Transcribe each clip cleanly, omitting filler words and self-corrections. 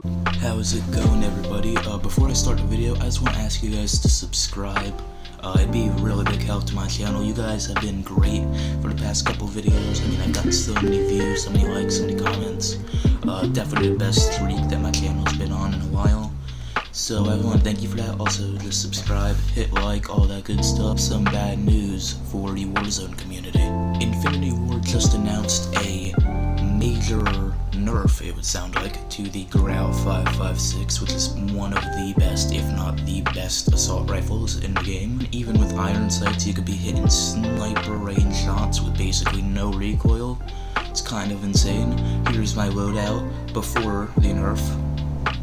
How's it going, everybody? Before I start the video, I just want to ask you guys to subscribe. It'd be a really big help to my channel. You guys have been great for the past couple videos. I mean, I've gotten so many views, so many likes, so many comments. Definitely the best streak that my channel's been on in a while. So I want to thank you for that. Also, just subscribe, hit like, all that good stuff. Some bad news for the Warzone community. Infinity Ward just announced a major nerf, it would sound like, to the Grau 556, which is one of the best, if not the best, assault rifles in the game. Even with iron sights, you could be hitting sniper range shots with basically no recoil. It's kind of insane. Here's my loadout before the nerf.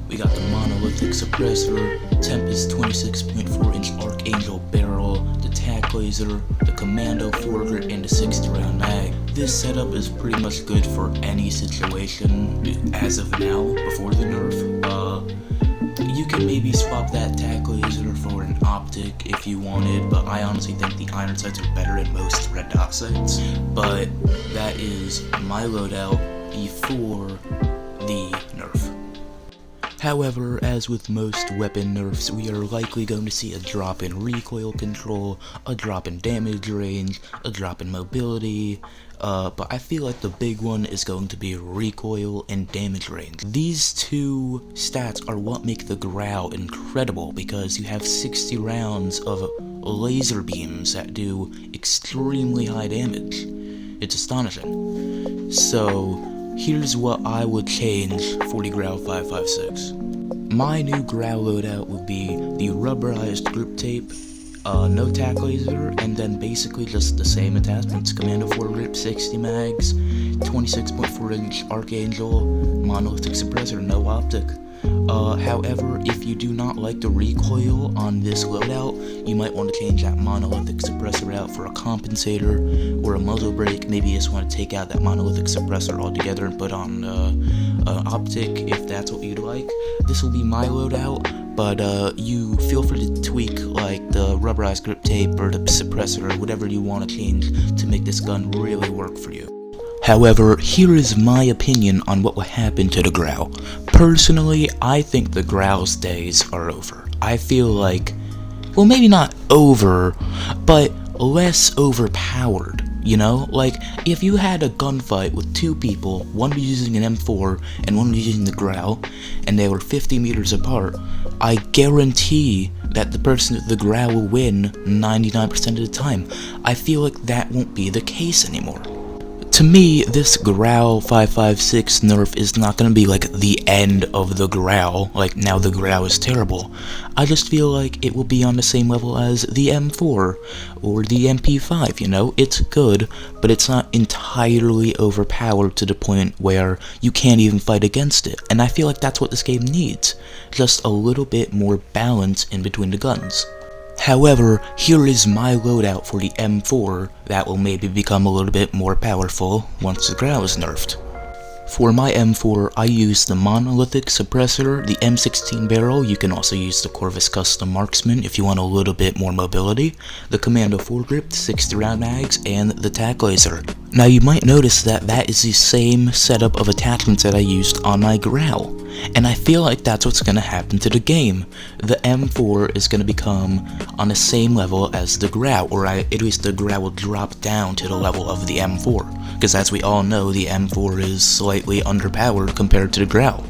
We got the monolithic suppressor, Tempest 26.4-inch Archangel barrel, the tac laser, the commando foregrip, and the 60-round mag. This setup is pretty much good for any situation as of now, before the nerf. You can maybe swap that tac laser for an optic if you wanted, but I honestly think the iron sights are better than most red dot sights. But that is my loadout before the nerf. However, as with most weapon nerfs, we are likely going to see a drop in recoil control, a drop in damage range, a drop in mobility, but I feel like the big one is going to be recoil and damage range. These two stats are what make the Grau incredible, because you have 60 rounds of laser beams that do extremely high damage. It's astonishing. So here's what I would change for the Grau 556. My new Grau loadout would be the rubberized grip tape, no tac laser, and then basically just the same attachments: commando foregrip, 60 mags, 26.4-inch Archangel, monolithic suppressor, no optic. However, if you do not like the recoil on this loadout, you might want to change that monolithic suppressor out for a compensator or a muzzle brake. Maybe you just want to take out that monolithic suppressor altogether and put on an optic if that's what you'd like. This will be my loadout, but you feel free to tweak like the rubberized grip tape or the suppressor or whatever you want to change to make this gun really work for you. However, here is my opinion on what will happen to the Grau. Personally, I think the Grau's days are over. I feel like, well, maybe not over, but less overpowered, you know? Like, if you had a gunfight with two people, one was using an M4 and one was using the Grau, and they were 50 meters apart, I guarantee that the person with the Grau will win 99% of the time. I feel like that won't be the case anymore. To me, this Grau 556 nerf is not going to be like the end of the Grau, like now the Grau is terrible. I just feel like it will be on the same level as the M4 or the MP5, you know? It's good, but it's not entirely overpowered to the point where you can't even fight against it. And I feel like that's what this game needs. Just a little bit more balance in between the guns. However, here is my loadout for the M4 that will maybe become a little bit more powerful once the Grau is nerfed. For my M4, I use the monolithic suppressor, the M16 barrel. You can also use the Corvus Custom Marksman if you want a little bit more mobility, the commando foregrip, 60 round mags, and the tac laser. Now you might notice that that is the same setup of attachments that I used on my Grau, and I feel like that's what's going to happen to the game. The M4 is going to become on the same level as the Grau, or at least the Grau will drop down to the level of the M4, because as we all know, the M4 is slightly underpowered compared to the Grau.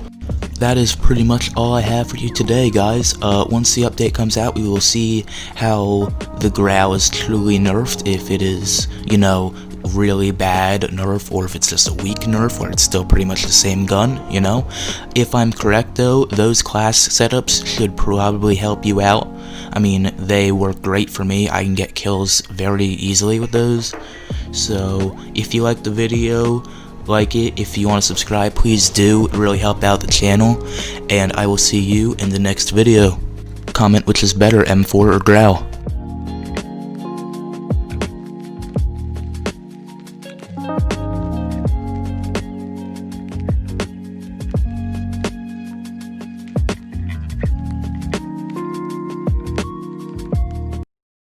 That is pretty much all I have for you today, guys. Once the update comes out, we will see how the Grau is truly nerfed, if it is, you know, really bad nerf, or if it's just a weak nerf where it's still pretty much the same gun, you know? If I'm correct though, those class setups should probably help you out. I mean, they work great for me. I can get kills very easily with those. So if you liked the video, like it. If you want to subscribe, please do. It really helped out the channel, and I will see you in the next video. Comment which is better, M4 or Grau.